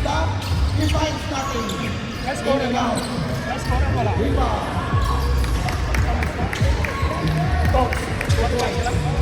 stop, he finds nothing. Let's go now. Let's go na wala. Coach, what time sila?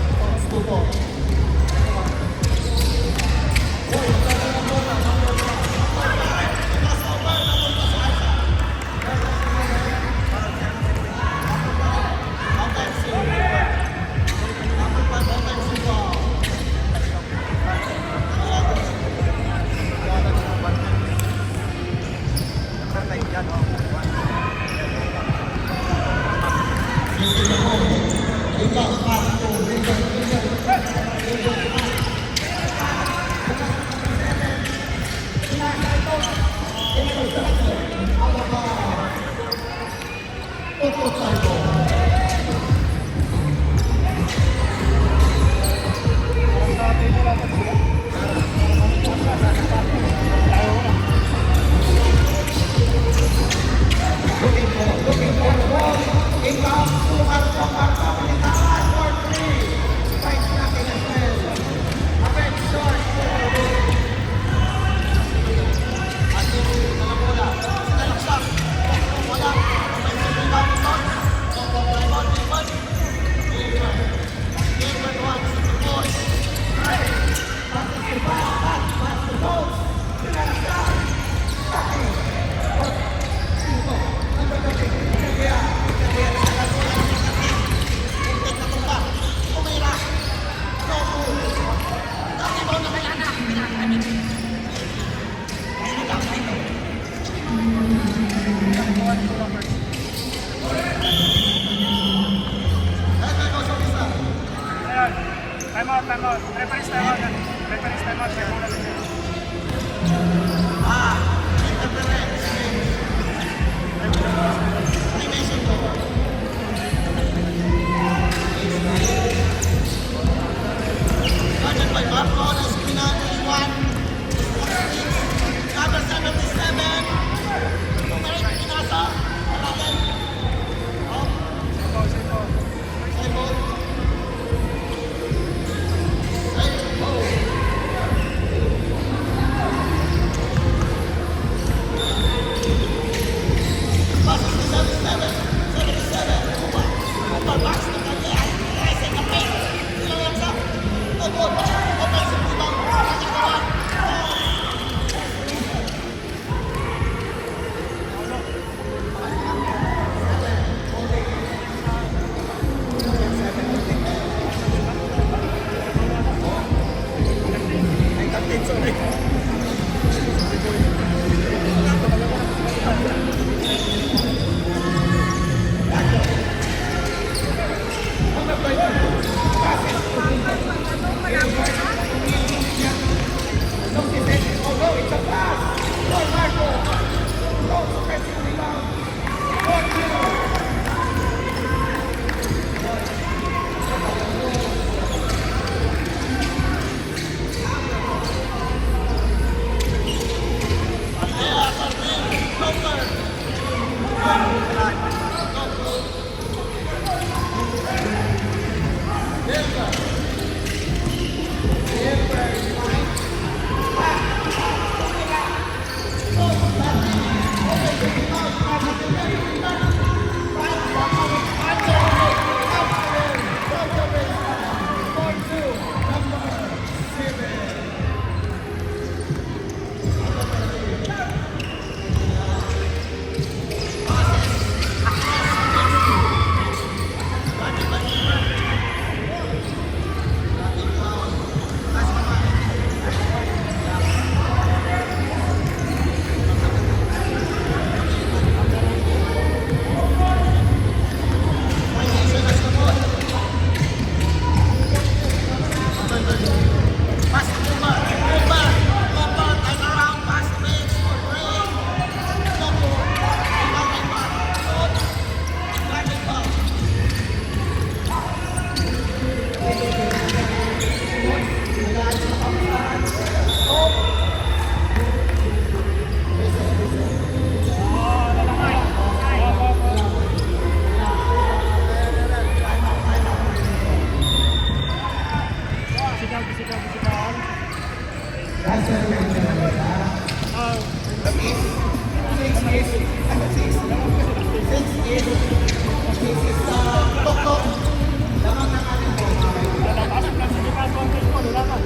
Time out. Referee's time out. Referee's time out. Pasok lang sa depan ko ang baseball, wala ka.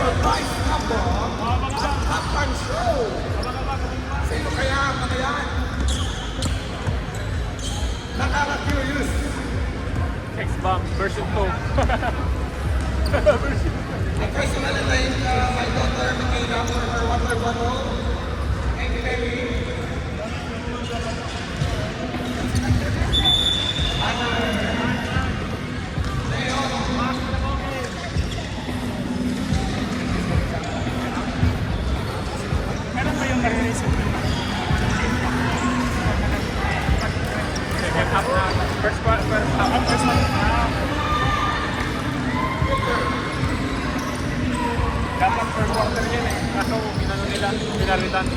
surprise number at halftime show. Sino kaya ang mga yan? Nakaka-curious. X-Bomb version 2. I personally like my daughter Michaela for her water bottle. Thank you, baby. Meron ba yung nare-release? Second half na. First half. First half. Dapat first quarter yun eh. Kaso pinano nila, pinalitan.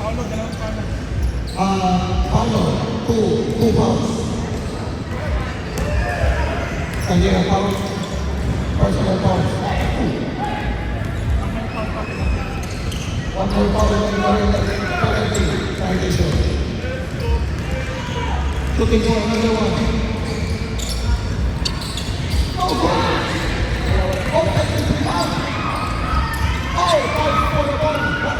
Paulo, dalawang Paulo. Paulo, two fouls. Kanya fouls. Personal fouls. One more foul in the penalty violation. Looking for another one. No goal. Offensive rebound. Oh, fight for the ball. What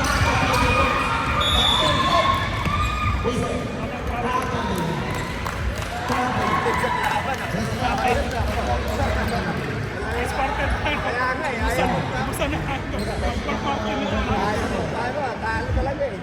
happened? Spartan tayo. Kaya nga eh, Busan ayaw. busan na tayo. Pagpapakil na tayo. Talo, talo talaga eh.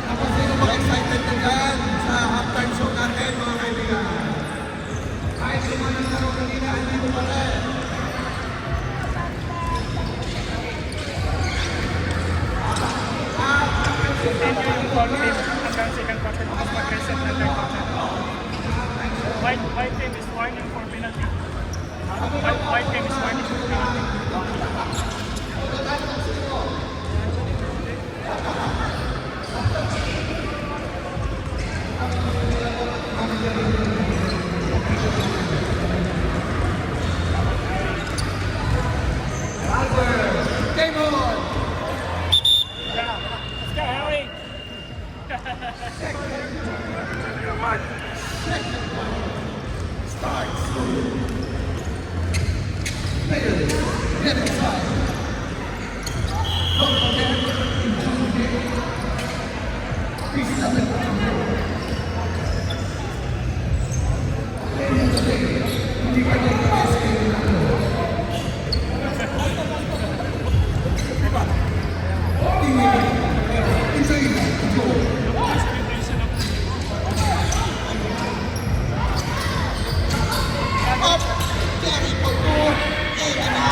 Tapos sino ba excited na dyan sa halftime show natin, mga kaibigan? Kahit lima ng laro kanina, hindi mo pa rin. Yung ball team hanggang second quarter tapos mag-reset na third quarter. White team is warning for penalty. White team is warning for penalty. Game on! Let's go, Harry! Get inside. Up! Jerry Porto!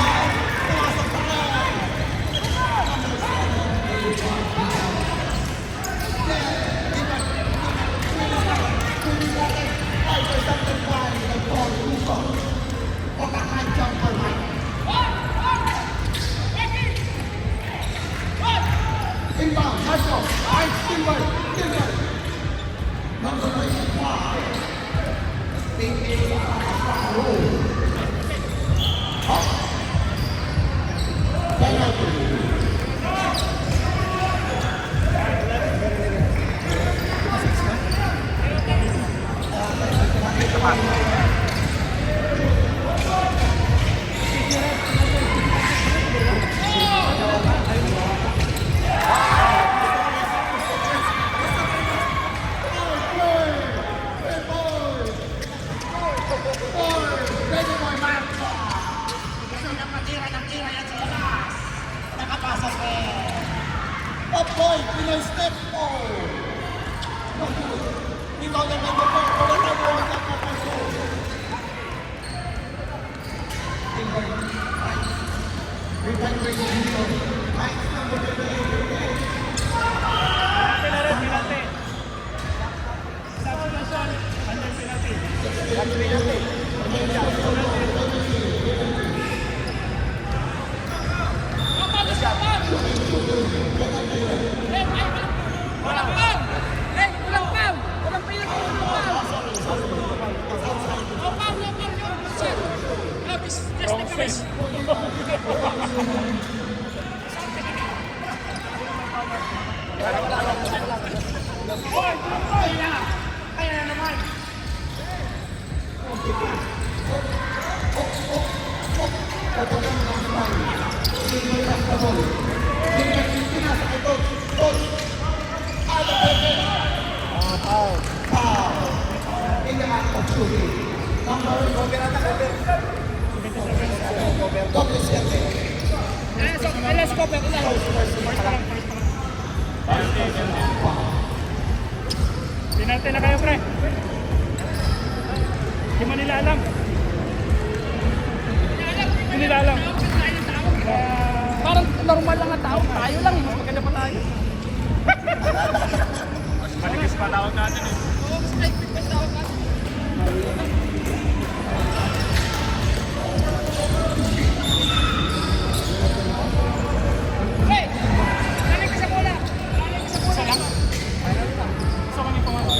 Inbound, Marshall, right, Silver, number 95. Up boy, Pinoy step. Oh. Ikaw na medyo po. Wala na mo ang kapapasok. Revive dito. Right number 28. Studio. Number Cover ata, cover. 77. Cover. Doble 7. Ilan sa cover? Ilan? First pa lang. Pinarte na kayo, pre. Hindi mo nila alam. Hindi nila alam. Parang normal lang ang tao. Tayo lang, mas maganda pa tayo. Maligis pa tawag natin eh. Oo, mas naipit pa tao natin. Hey! Lalim ka sa bola! Lalim ka sa bola! Isa lang. Gusto ko niyo pumasok.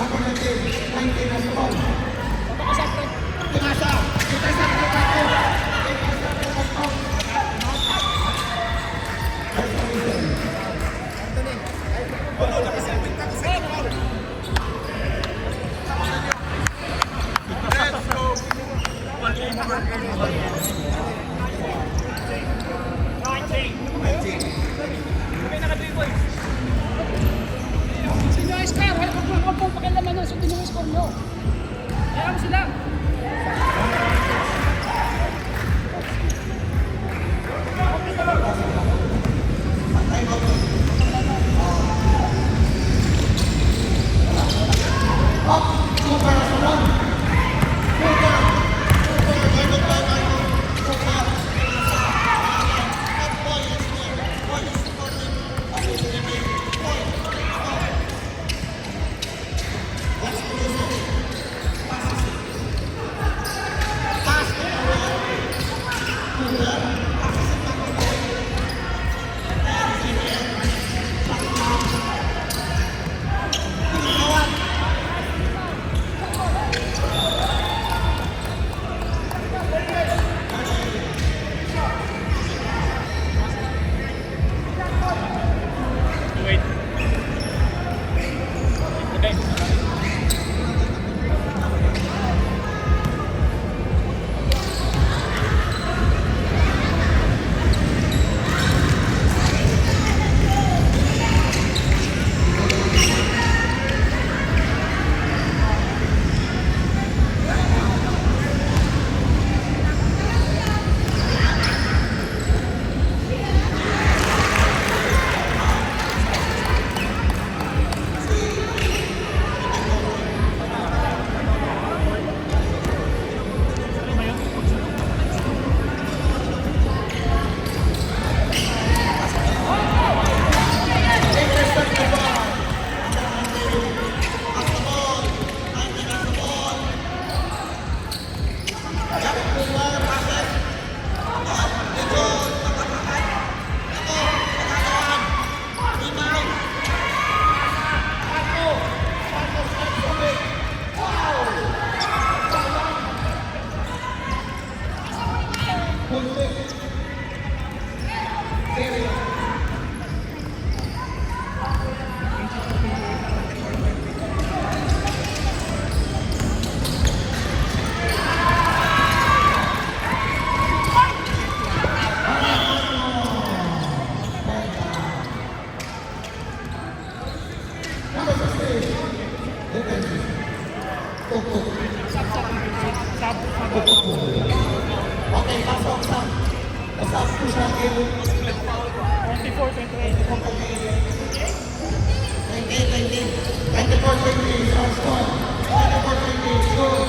Number 19 as well. Pakasapre. Tumasa. Sino ang score? Huwag pong pakialaman nun. Sundin yung score nyo. Kaya mo sila. Wait. Okay. Okay, pasok sa. Pasok po siya. 24, 28. 24-20, last one. 24-20, good.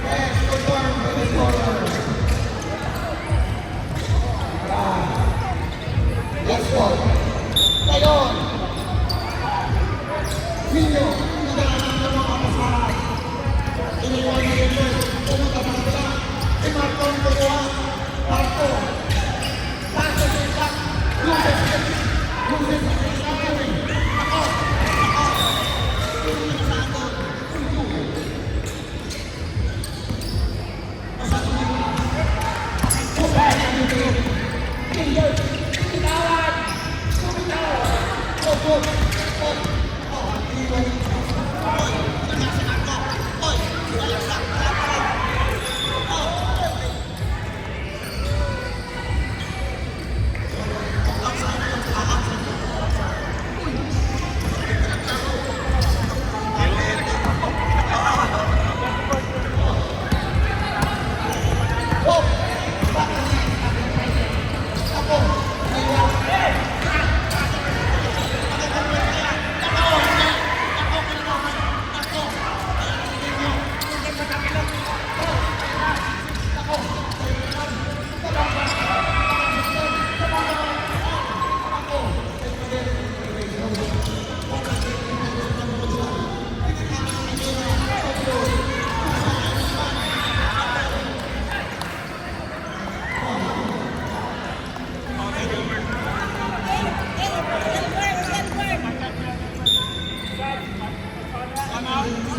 Yes, good work, good scorer. Let's go. Ngayon, sino naghahanap ng mga kapasahan? Iniwan niya yun yun. Pumunta sa kanila. Si Marco ang gumawa. Marco. Paso sa isa. Loses sa isa. Loses sa isa. Ako. Ako. Sino nagsasagot? 5 minutes.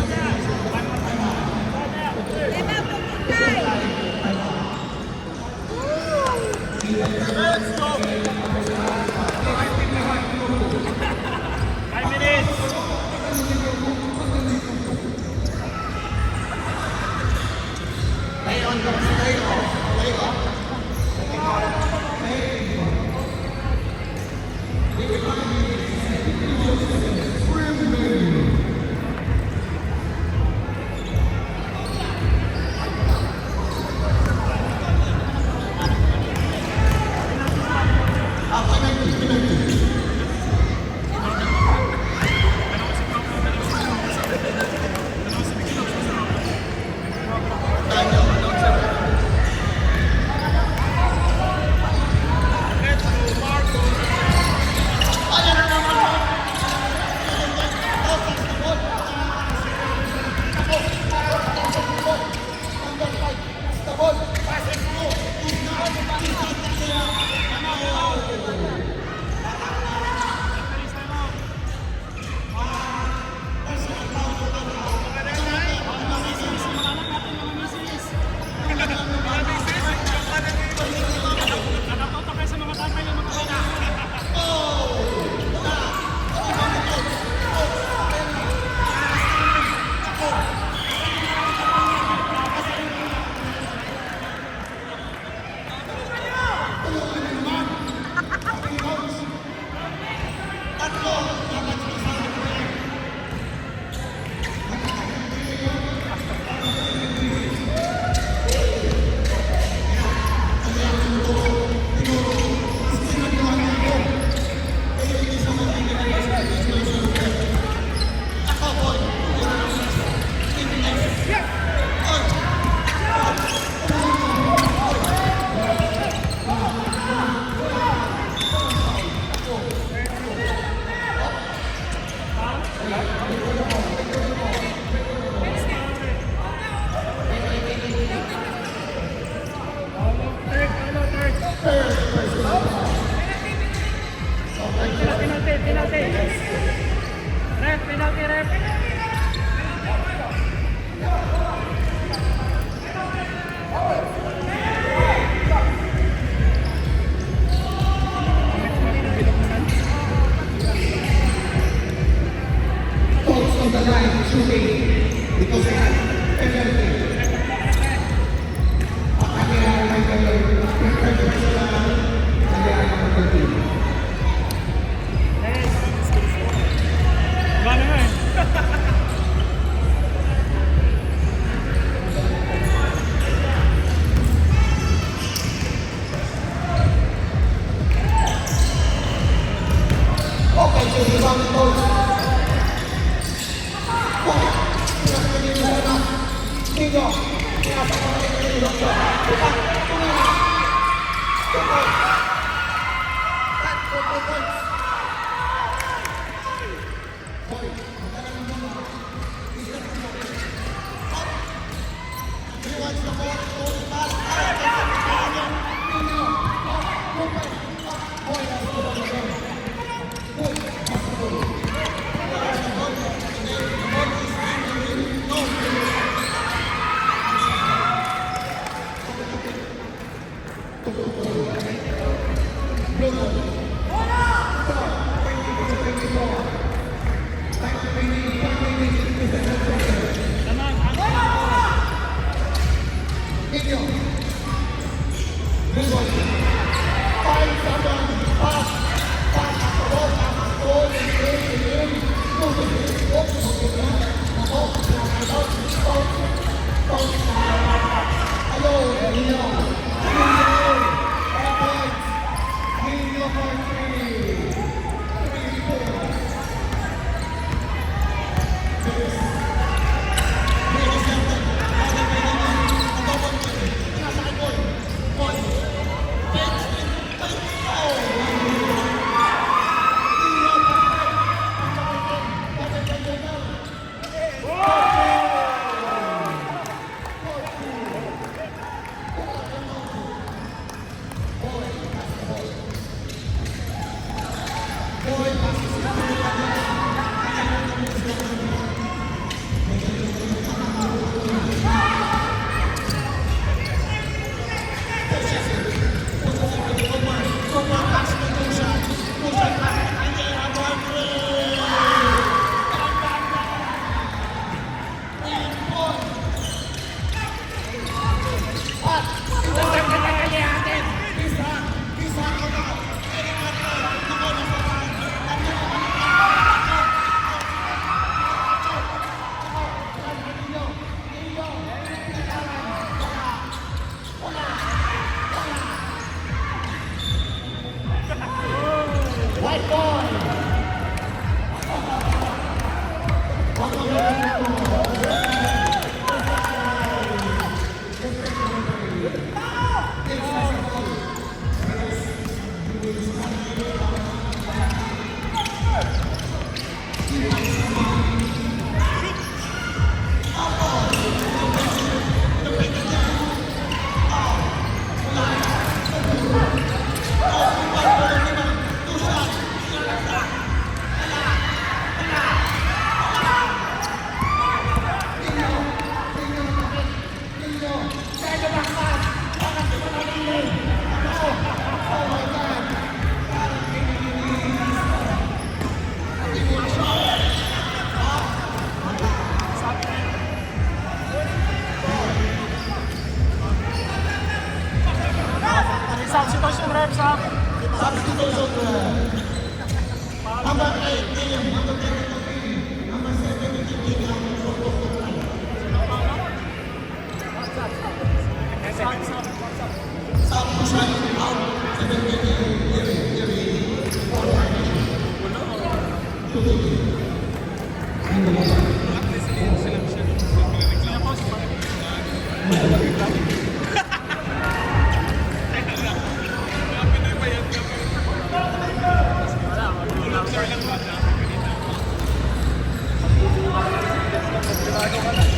bago ka lang.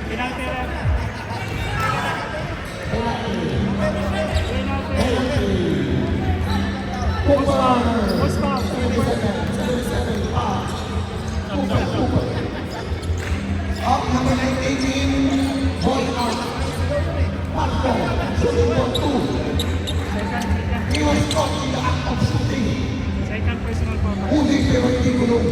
Penalty rin. What's up? Up number 18, Boy Art. Marco, shooting for 2. He was caught in the act of shooting. Second personal foul. Huli pero hindi gulong.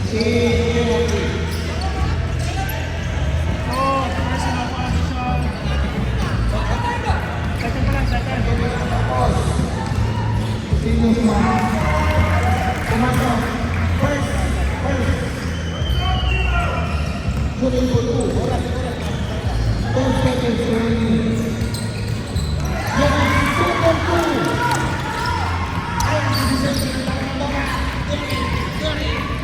Si Timothy. Oh, personal position. Second pa lang, second. Tapos, sino sa Tomato? First. Sulit po 2. 10 seconds remaining. Yan ang second 2. Ay, ang decision ng mga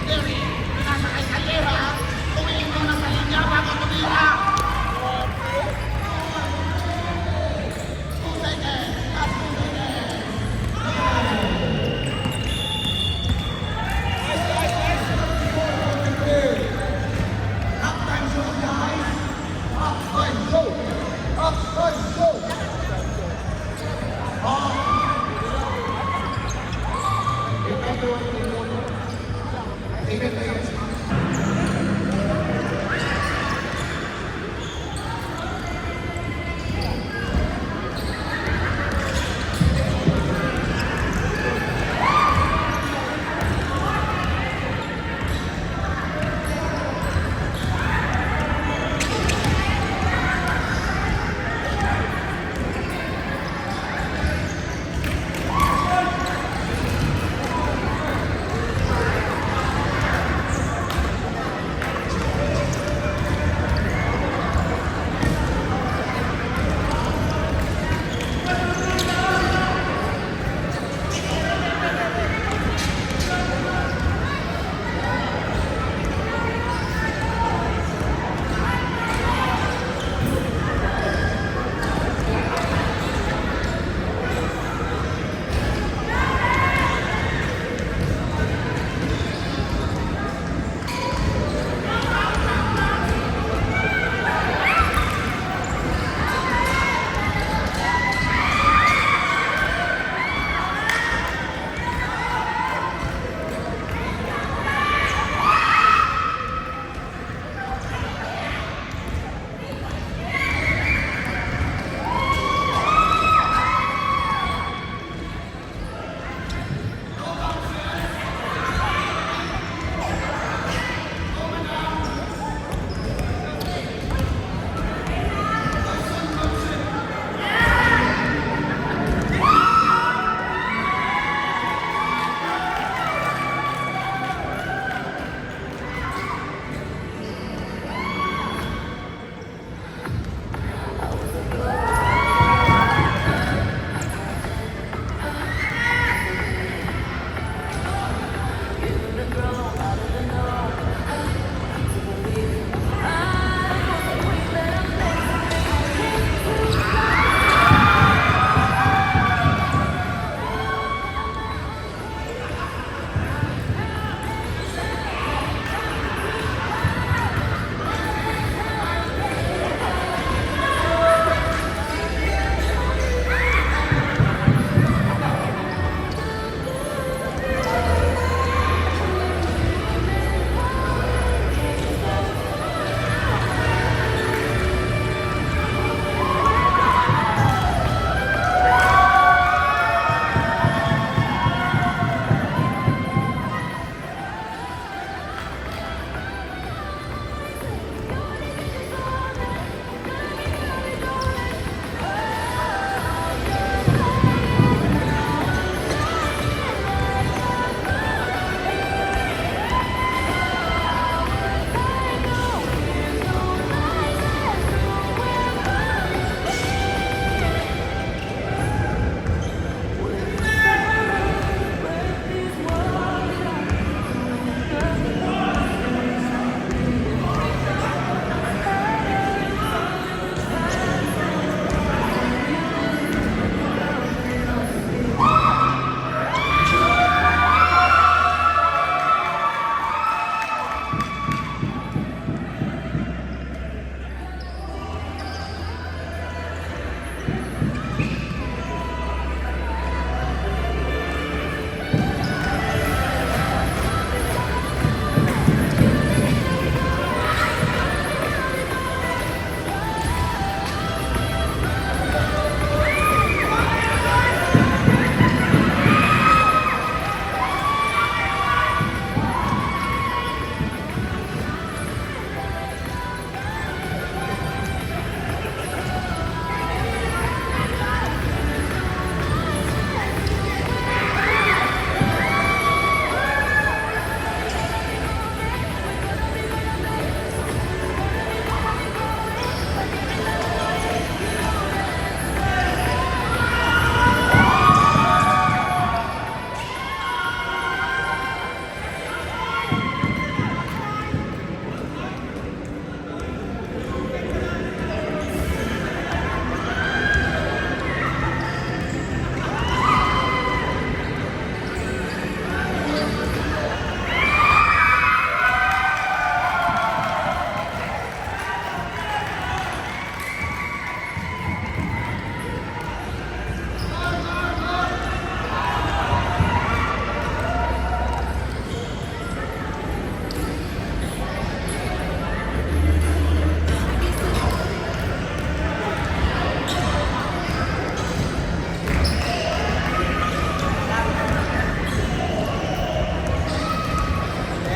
Derry, pinasakay sa Lera. Tumingin mo na sa linya bago tumira. 2 seconds. Last 2 seconds. Up time show, guys. Up time show. Up time show.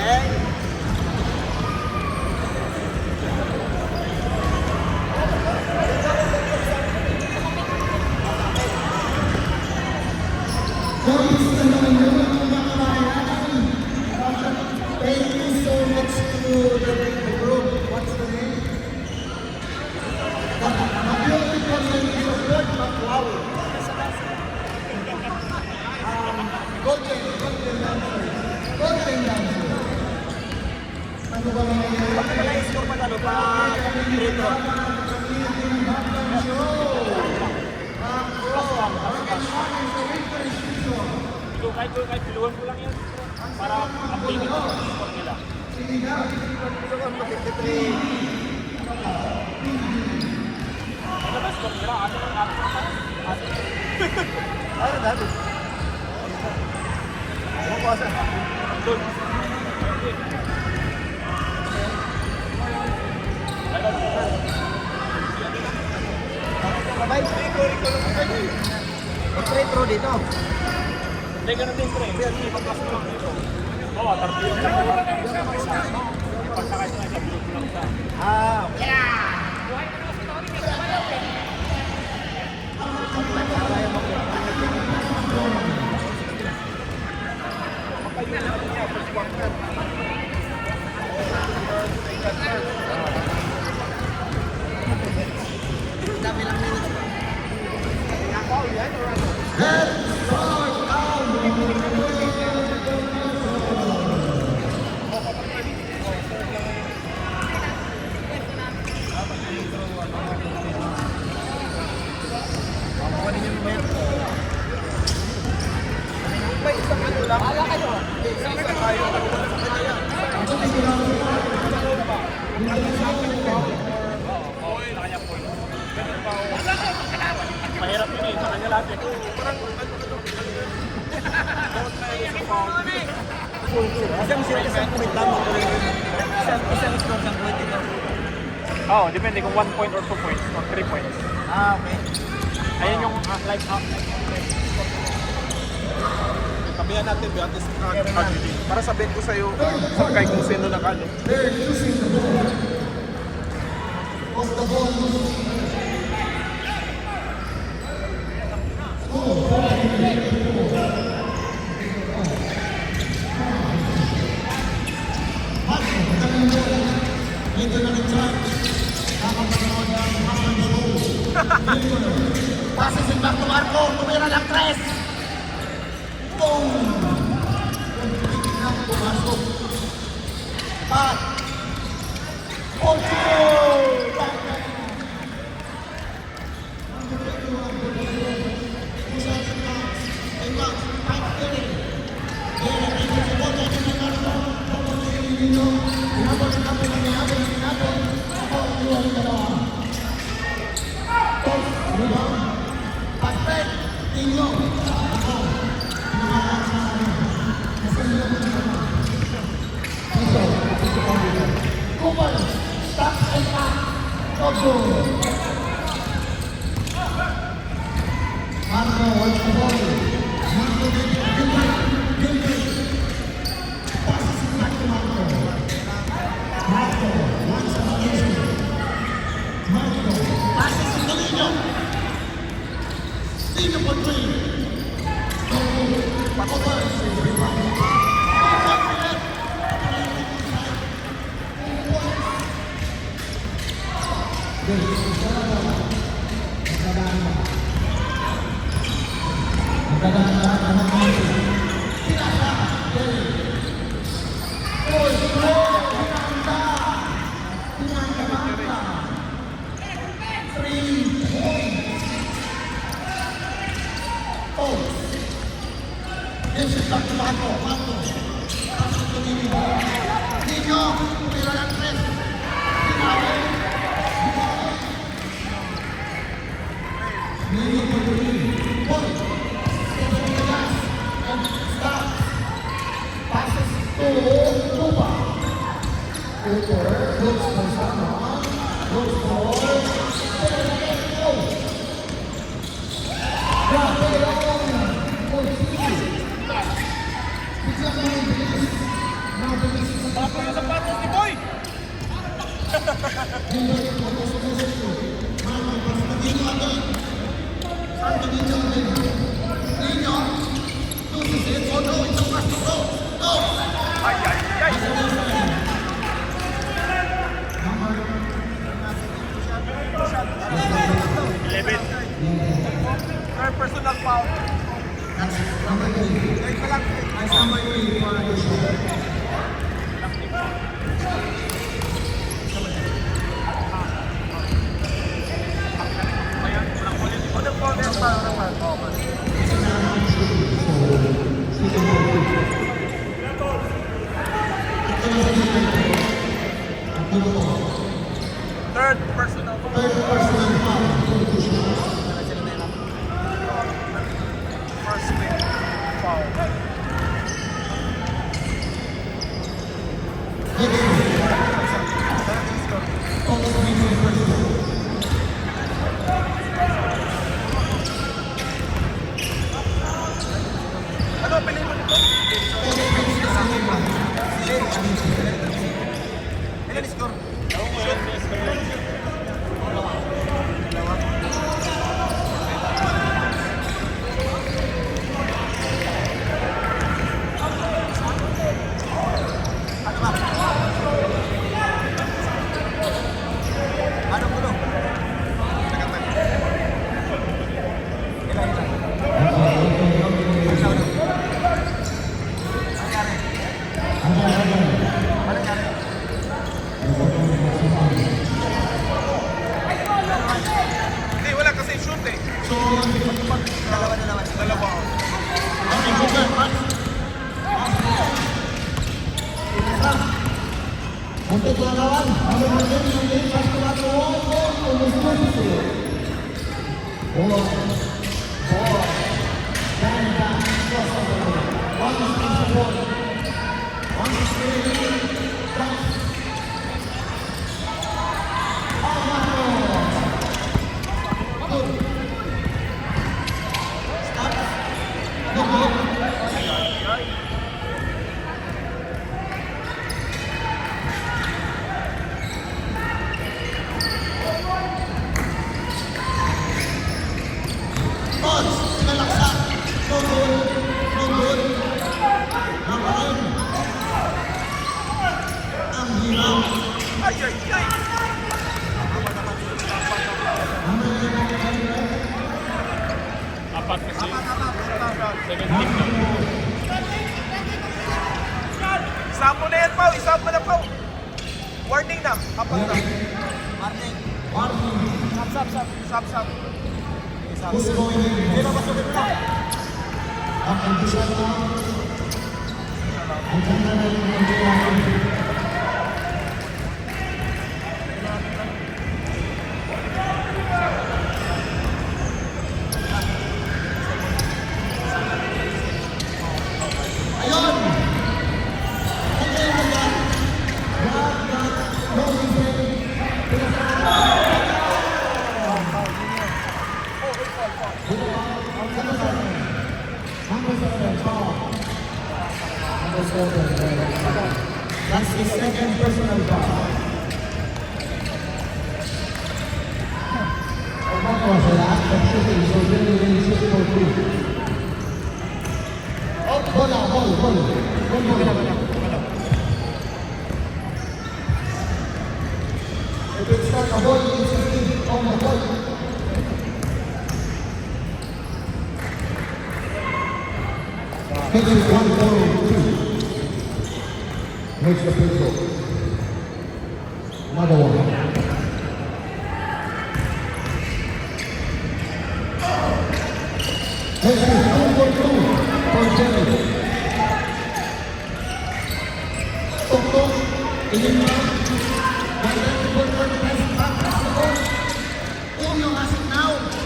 Thank you so much to the group. What's the name? The beautiful ladies of Lord Maclawi. Golden dancer. Golden dancer. Ano ba mga yan? Pag-score pa talo pa. Retro. Kahit piluhan ko lang yan. Para updated ko yung score nila. Gusto ko mag-53. Ano ba score nila? Ato lang ato. Ano dati? Ano ko asa? Doon. Babay, retro lang ako eh. Retro dito. Hindi, ganun din pre. Hindi, pag-class ko lang dito. Oo, 30 yung lang. Pagkakait na sa blue ko lang sa. Ah, okay. Dami lang minutes. May isang ano lang. Isang tayo. Mahirap yun eh. Sa kanya lahat eh. Isang point lang. Isang score ng point dito. Oo, depende kung 1 point or 2 points or 3 points. Ah, okay. Ayan yung live up. Sabihan natin behind this para sabihin ko sa'yo sakay kung sino nakalo. They're using the ball. Of the ball. Passes it back to Marco. Tumira lang 3. Boom! Nang pumasok. Pat! Ocho! Patrick Tinyo. Cooper, stop and back. Ocho. Marco, what's the ball? Marco, Gilbert. Passes it back to Marco. Marco, what's the ball? Marco, passes it to Lino. Lino for 3. This is Dr. Marco. Niño, pero lang 3. Niño, Boy. Stop. Passes to Cuba. Cooper looks for someone. Looks for Now the Third personal foul. Third personal first win foul. Ano pili mo nito? Ilan score? Anong gulo? Hindi, wala kasi shoot eh. Dalawa. Dalawa. Untuk lawan, nomor 9 satu Ay, ay, ay! Apat kasi. 17 na. Isa mo na yan, Pao. Isa mo na, Pao. Warning na. Apat na. Sap. That's the second personal foul. That was the last of shooting, so really shoot for two. Oh, bola. If it's not a ball, it's a kick on the ball. This is 1-4-2. Makes the free throw. Another one. This is 2-4-2 for Jerry. Toko, Ilima,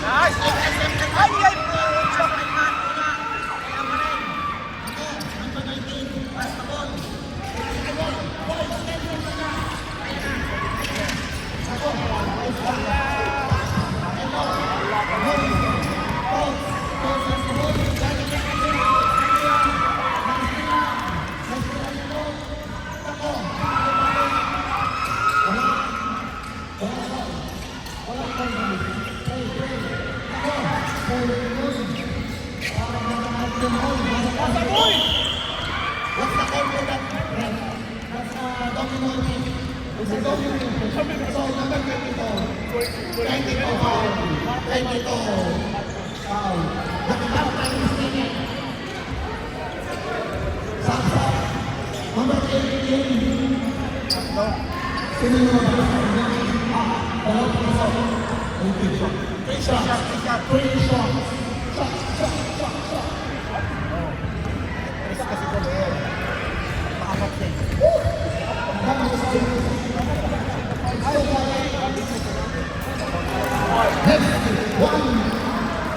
Nice! Ay, ay!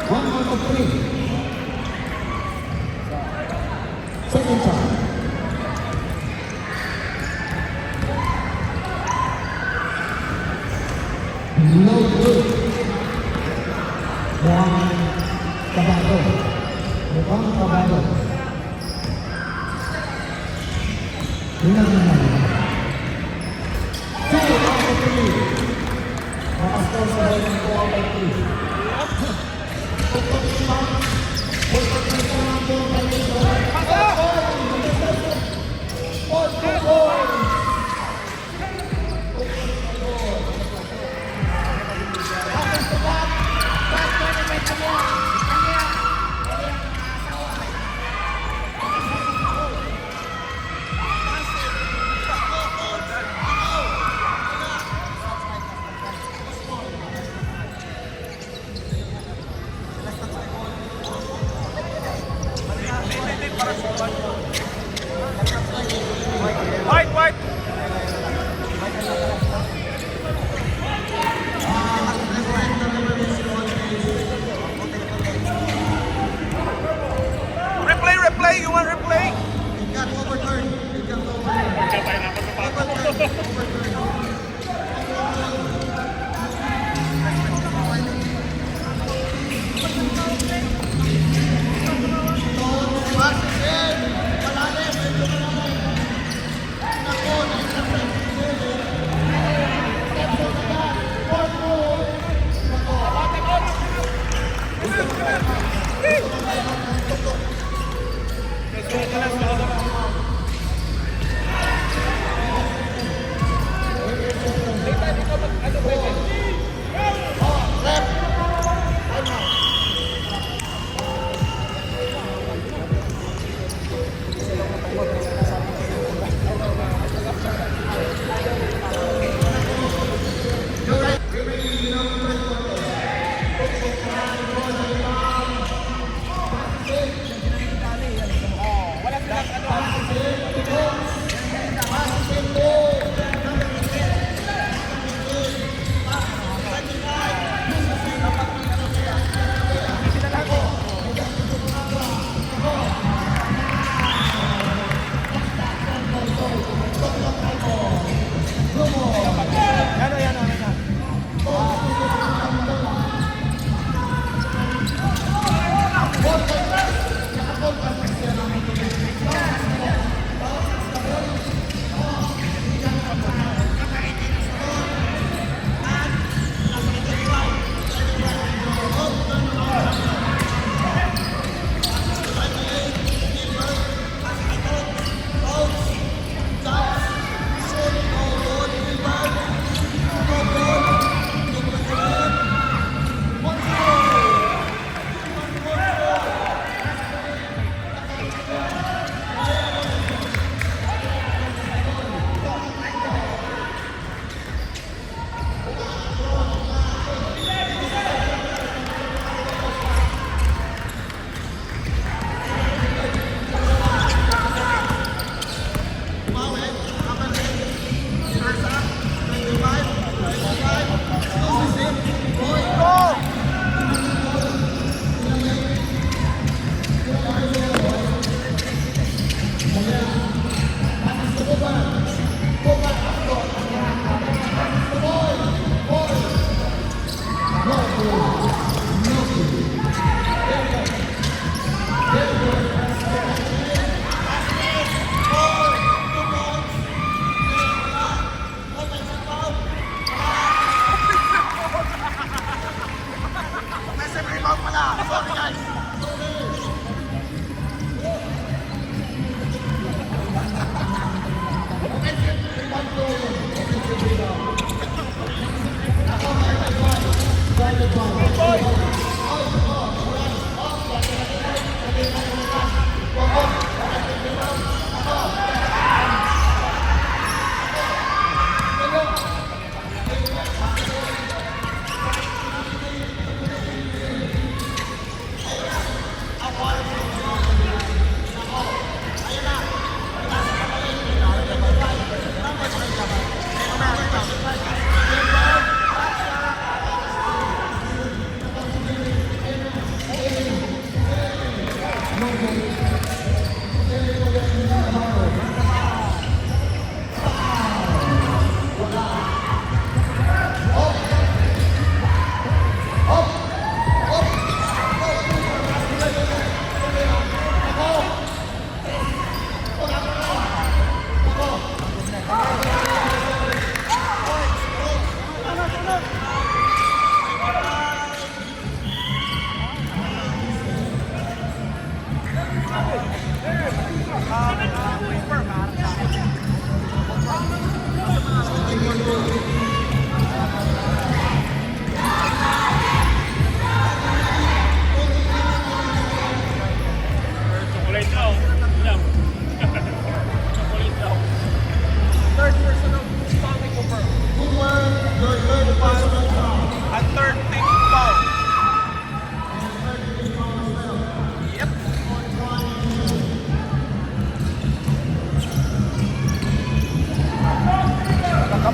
One out of three. Second shot. No good. Juan Caballo. Juan Caballo. Two out of three. Nakascore sa bola ng 2 out of 3.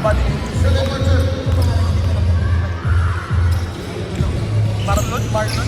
body Marlon.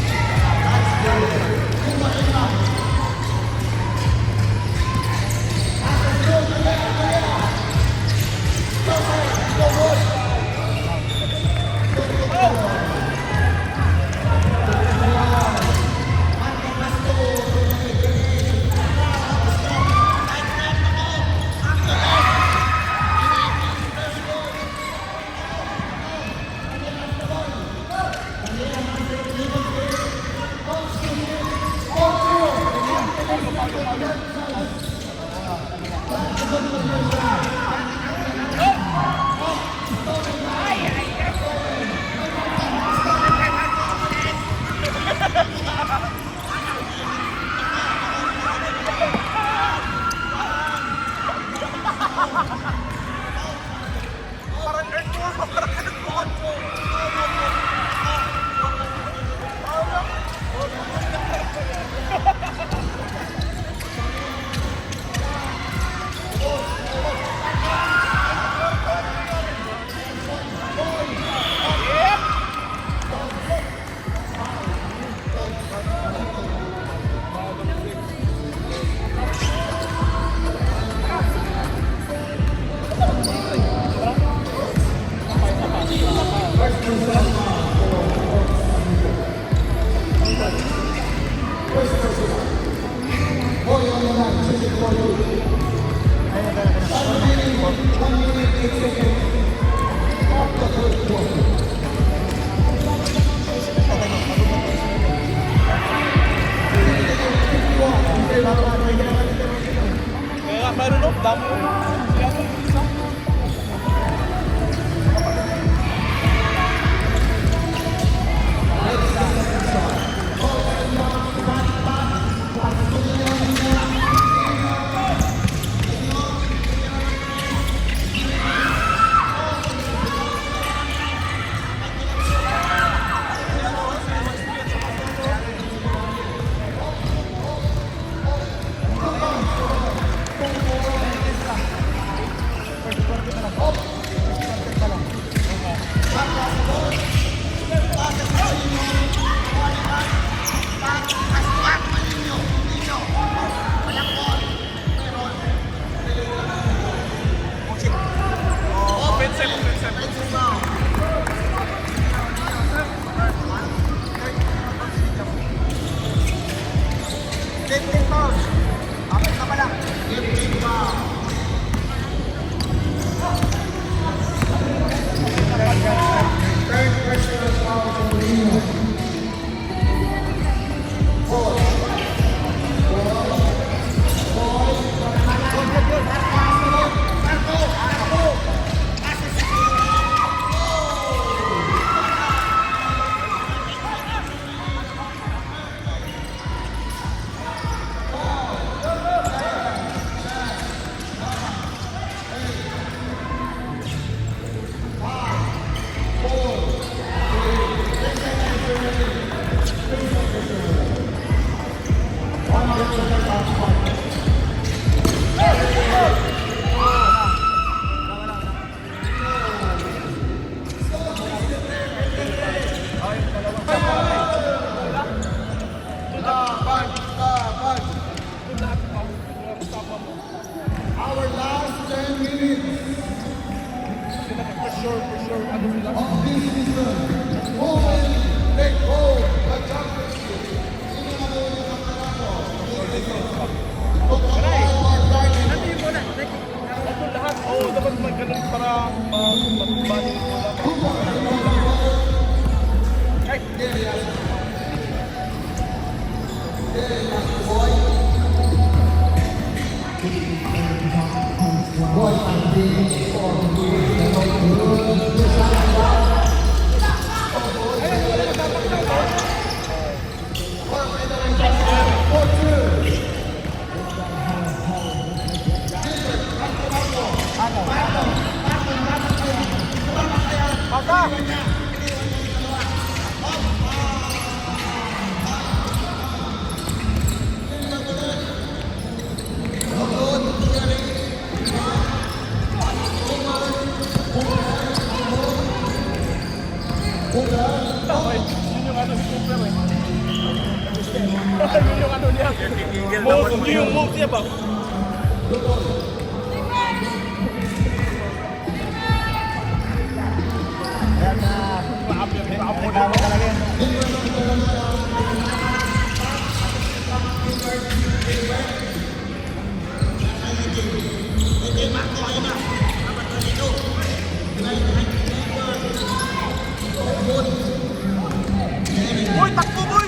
Kaya mayroon no? Damo. Our last 10 minutes of this season, who will take home the championship? Lahat. Oo, dapat magkaroon para magbalik mo lang. Okay, yun yung ano si Cooper eh. Yun yung ano niya. Move, yun yung move niya ba? Ayan na. Tama talaga yan. Uy, takbo boy!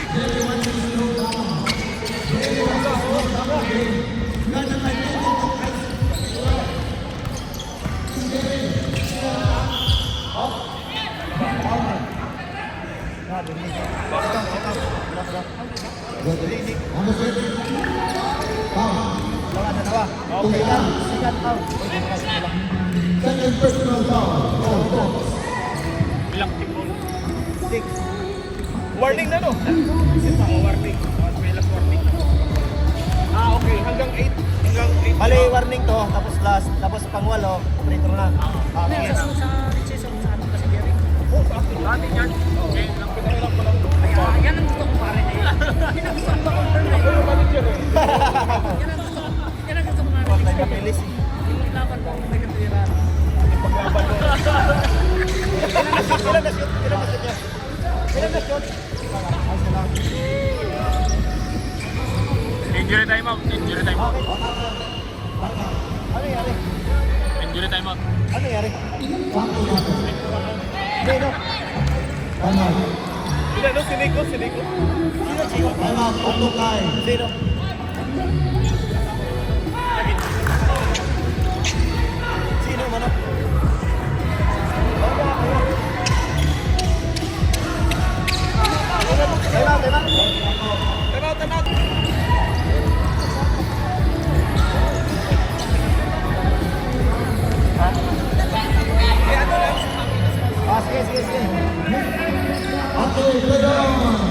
Dalawa. Okay lang. Second out. Second personal foul. Ilang tip. 6. Warning na no? Ito ako warning. May last warning. Okay. Hanggang 8. Hanggang 8. Bali, warning to, tapos last, tapos pang-walo, operator na. Okay. Sa season, sa ating kasi Jerry. Oh, sa akin. Atin yan. Okay. Lang pinahirap ko lang. Kaya, yan ang gusto ko pare na yan. Yan ang gusto ko confirm na Ako yun. yung manager eh. Yan ang gusto ko marinig Okay, sa'yo. kapilis. Yung laban ko, may katwiran. Paglaban mo. Ilan na shoot? Ilan na shoot niya? Ilan na shoot? Injury time out. Injury time out. Okay. Ano nangyari? Injury time out. Ano nangyari? Hindi, no? Ilan no? Siniko? Siniko? Sino, sino? Sino? Sino, mano? Time out, time out. Time out. Ah, sige, sige, sige. Okay, play on.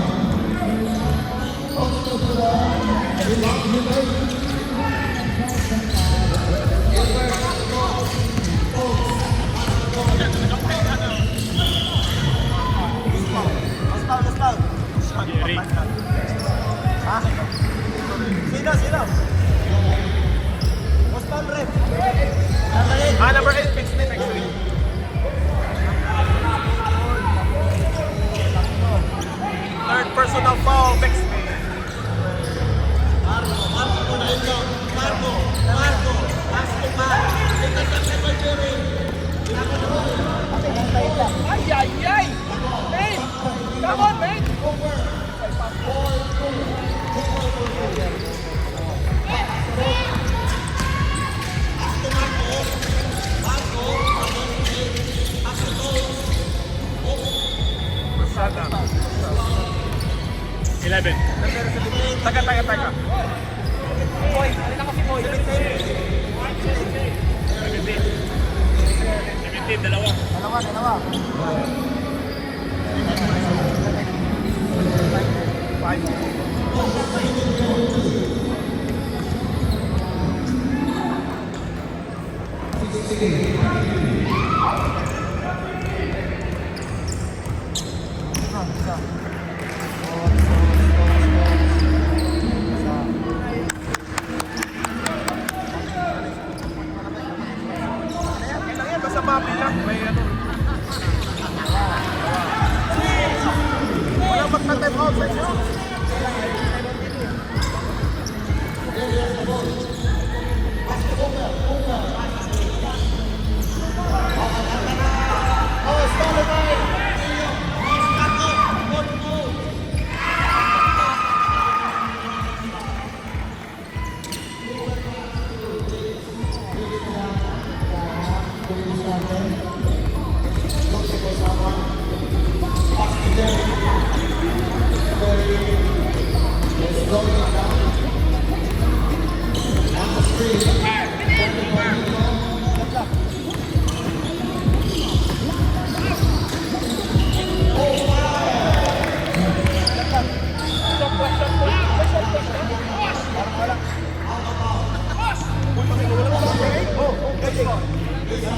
Last foul. Jerry. Ha? Sino, sino? Last foul, ref. Number 8, fix me next week. Third personal foul, fix me. Ay, ay, ay! Hey! Come on, man! Sada. 11. Taga. Boy, alin ako si Boy? 17, dalawa. Dalawa. Kailangan yan, basta papi lang. May ano. Walang magta-time out sa inyo.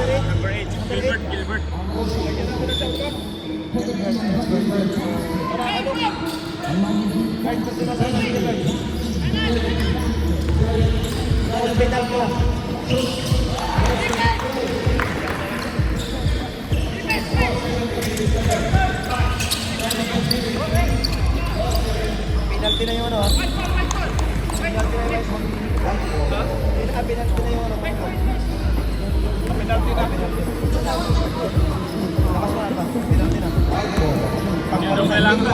Number 8, Gilbert. Kahit gusto na sana nila guys. Hospital ko. Penalty na yung ano. Penalty na yung ano. Penalty na. Lakas mo na. Penalty na. Yan ang kailangan.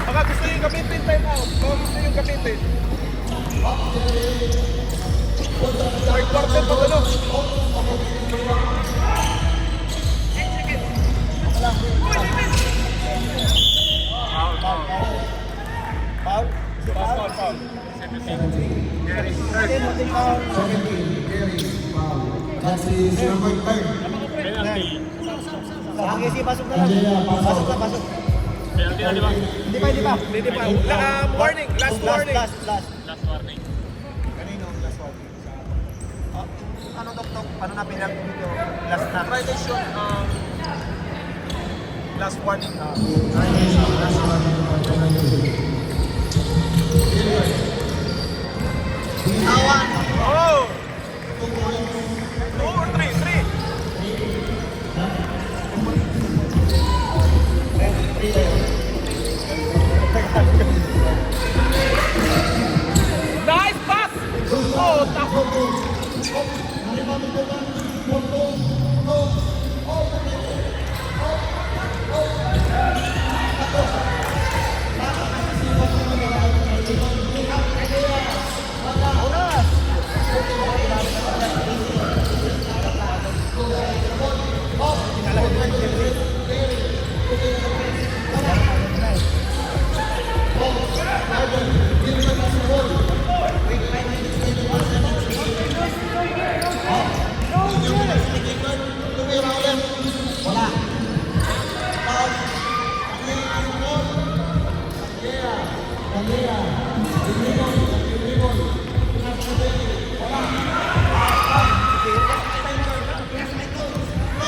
Baka gusto yung gamitin time out. Baka gusto yung gamitin. Third quarter pa ano? Foul? Si foul? Munting foul. Penalty. Sige, pasok na lang. Pasok na, pasok. Penalty na, di ba? Hindi pa. Hindi pa. Warning. Last warning. Last. Last warning. Kanino last warning? Ano doktor? Paano na penalty dito? Last na. Violation. Last warning. Oh! 2 or 3? 3. Nice pass! Oh, tapo!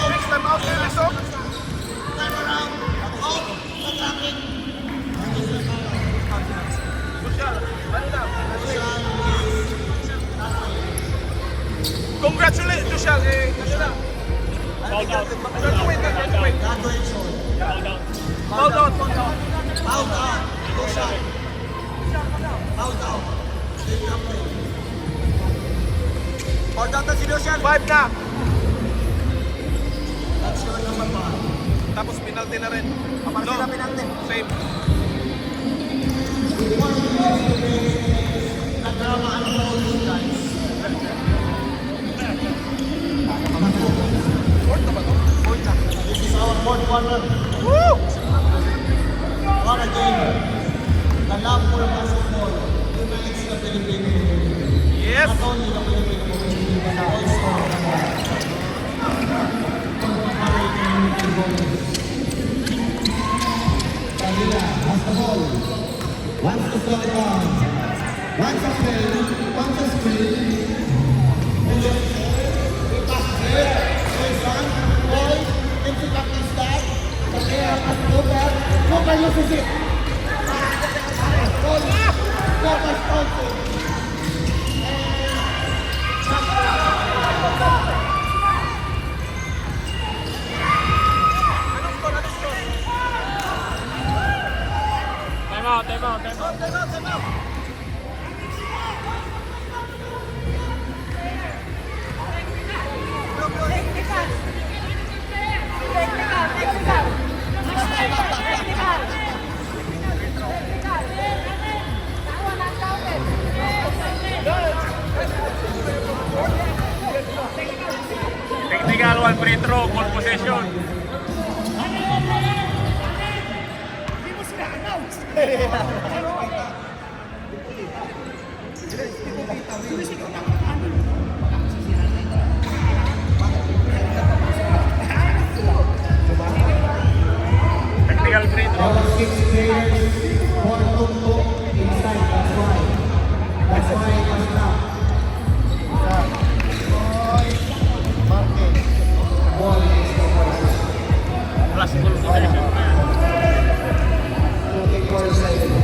Next time out there, Liso. Congratulations, Joshal. Foul out. Graduate. Foul out. Foul out. Foul out na si Lucian. 5 na. Tapos penalty na rin. Kapag sila penalty. Same. Fourth na ba to? Fourth na. This is our fourth quarter. Woo! What a game. The love for basketball unites the Filipino community. Yes! Not only the Filipino community, but also the community voters. Padilla has the ball. Wants to slow it down. Wants a play. Wants a screen. And then, we pass it. There's one. Ball. Into Captain's dad. The player has over. Cooper loses it. Goal. Cooper's also. Time out. Look. Technical free throw, ball possession. Hindi mo sila announce. Sumisigaw na ano. Technical free throw. Our 6 players for Tumto inside. That's why. That's why it was now. Ball is the first. Plus ball possession. Looking for a second.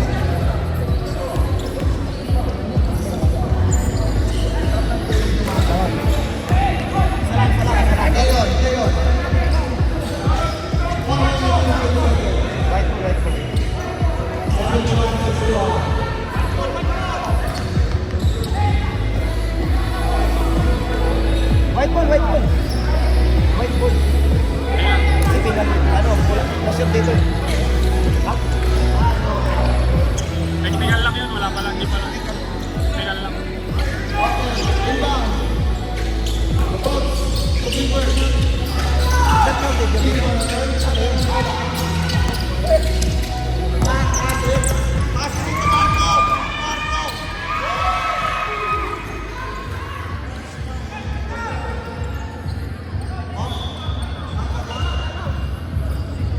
White ball, white ball. White ball. Sige lang, ano, masyon dito. Ha? Technical lang yun, wala pa lang, di pa lang. Technical lang. That counted, yun.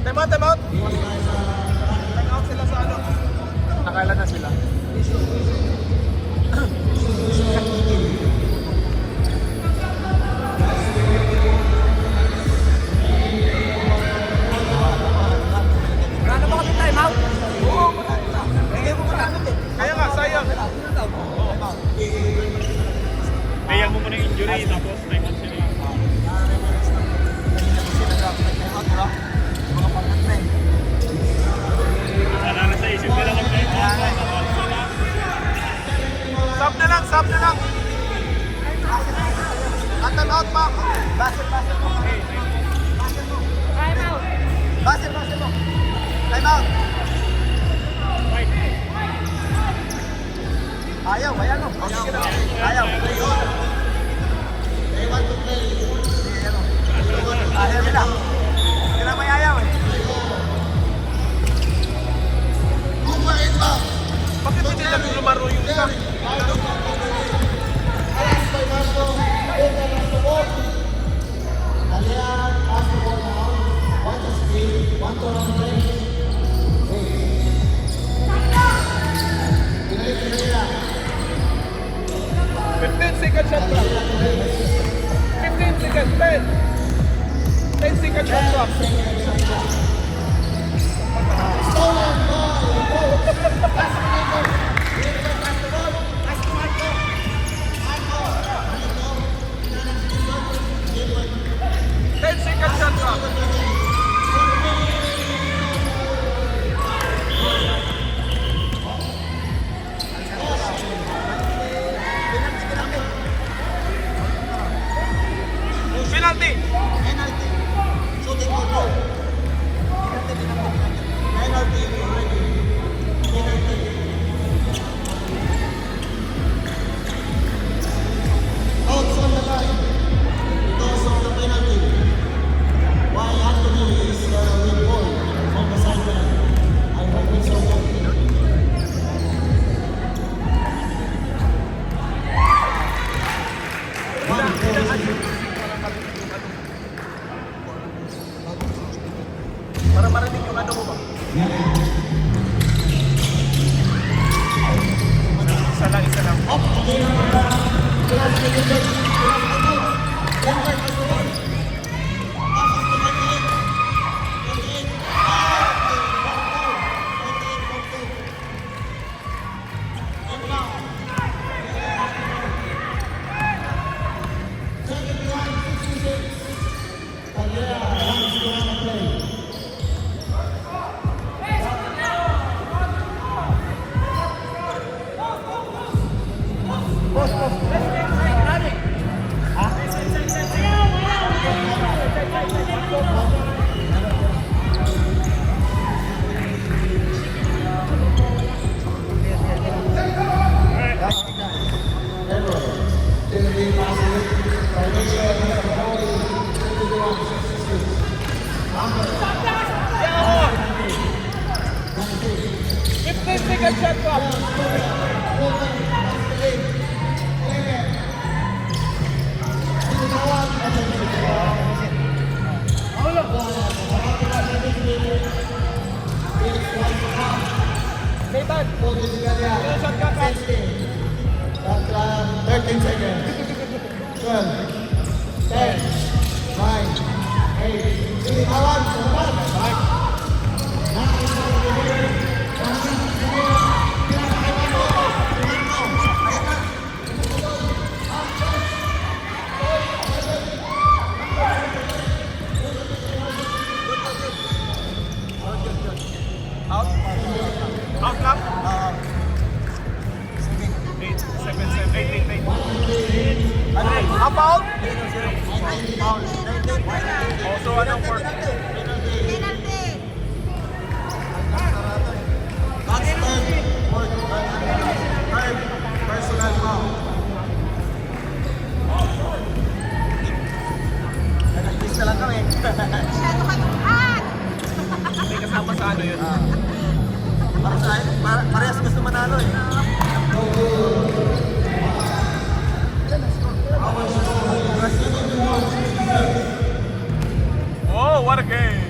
Time out, time out. Time out sila sa ano. Nakala na sila. Wala na ba kami time out? Oo, wala na. Kaya mo matanong eh. Kaya nga, sayang. Kaya mo muna yung injury, tapos time out sila. Sana na sa isip nila ng time out. Stop na lang, stop na lang. At time out, Mac. Basel mo. Time out. Basel mo. Time out. Ayaw, ayan o. Sige na. Ayaw. Ayaw nila. Hindi na may ayaw eh. Bakit hindi lang lumaro yung isa? Seconds shot clock. 15 seconds, 10 seconds shot clock. Ten seconds shot clock. Penalty. Para marinig yung ano mo ba? Isa lang. Illegal shot clock. Nathan, illegal shot clock. 13 seconds. 12, 10, 9, 8, binitawan, sunod. Out? Out lang? 8, 7, 7, 8, 8, 8. Ano? Up out? Also, anong for? That's third personal foul. Nag-twist na lang kami. Hindi kasama sa ano yun. Para sa akin, parehas gusto manalo eh. Oh, what a game!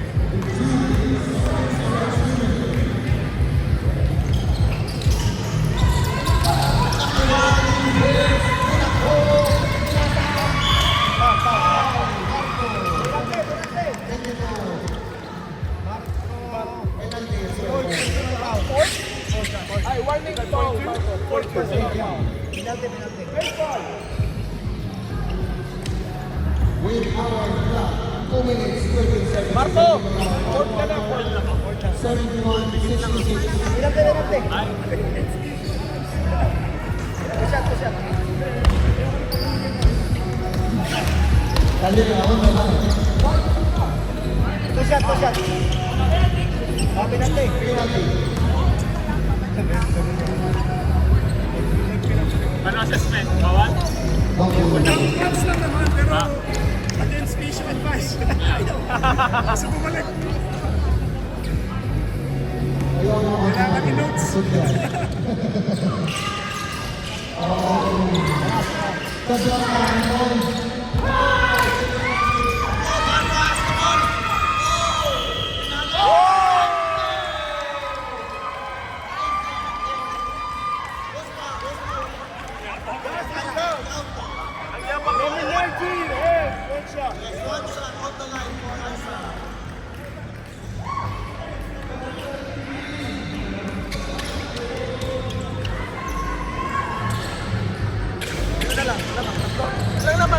Ay, warning foul. Penalty, penalty. With our clock, 2 minutes, 13 seconds. Marco, short ka na. 71, 66. Penalty, penalty. Push-up, push-up. Kali na ako naman. Push-up, push-up. Penalty. Penalty. Ano assessment? Bawal? Clubs lang naman, pero against patient advice. Kasi bumalik. Kailangan i-notes.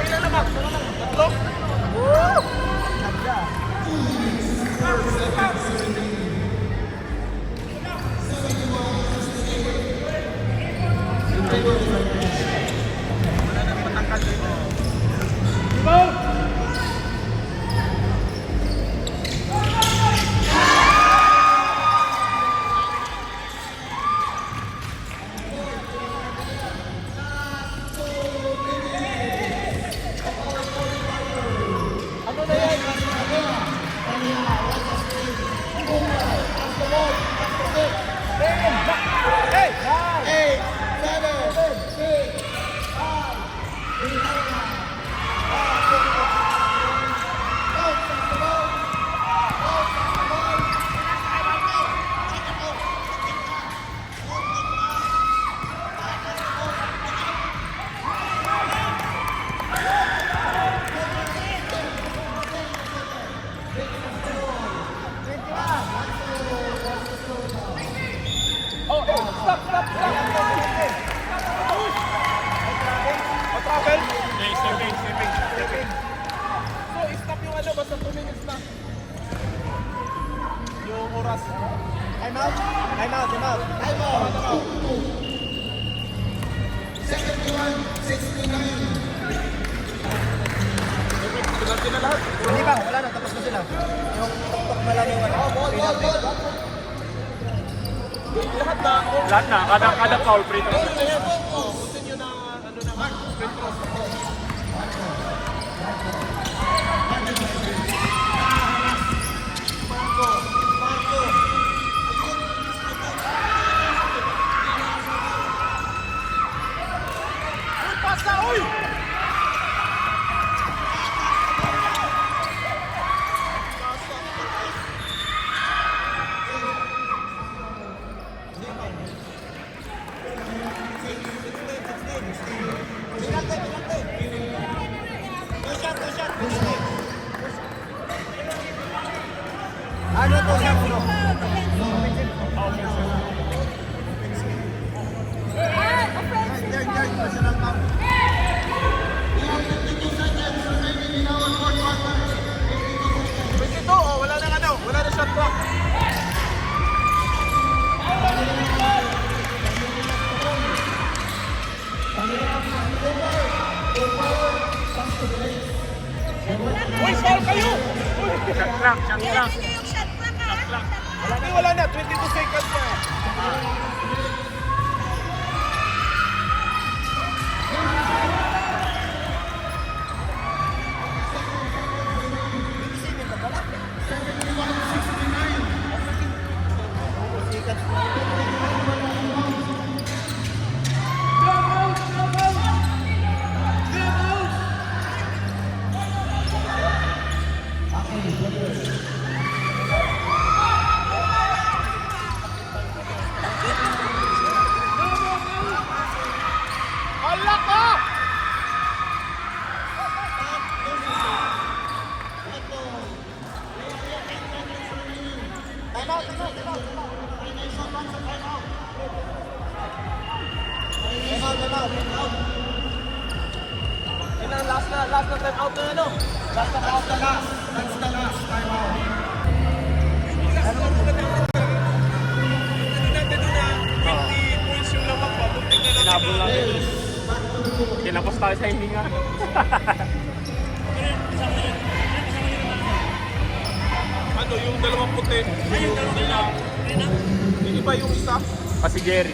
Ilang lamang? Tatlo? Wala nang matangkad dito. Basta 2 minutes na. Yung oras. Time out. Time out, time out. Time out. 71, 69. Penalty na lahat. Hindi ba? Wala na. Tapos na sila. Yung tok-tok na lang yung ano. Penalty. Lahat na. Kada foul free throw. Continue na ano na free throw. Ano to siya? Third personal foul. 22, oh, wala na ano, wala na shot clock. Uy, foul kayo! Shot clock, shot clock. Hindi, wala na, 22 seconds na. Hala ka! Last na time out na ano? Last na time out na last. That's the last time out. Ano natin doon na 20 points yung lamang pa. Bunting na natin Sinabol na. natin. Kinapos tayo sa hininga. Ano, yung dalawang puti. Yung nila. Yung iba yung isa. Kasi Jerry.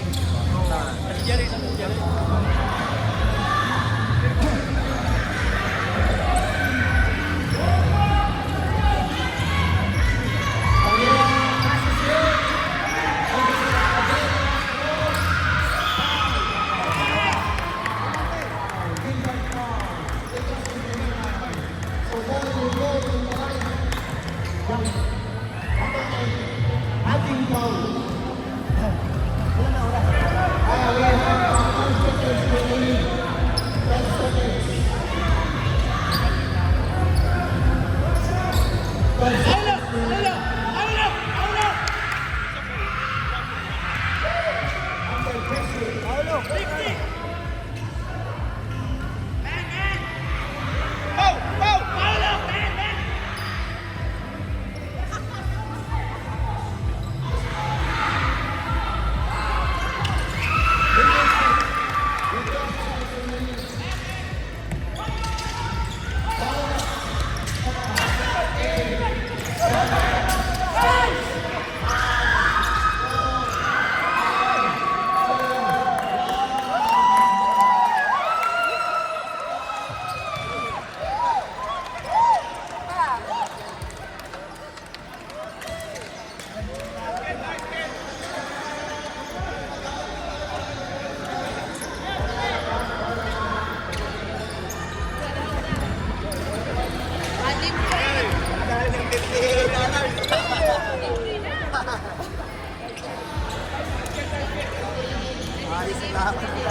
Ayos na lahat.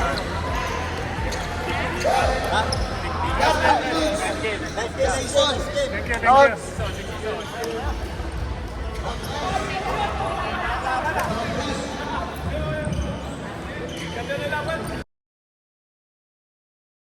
Thank you, thank you.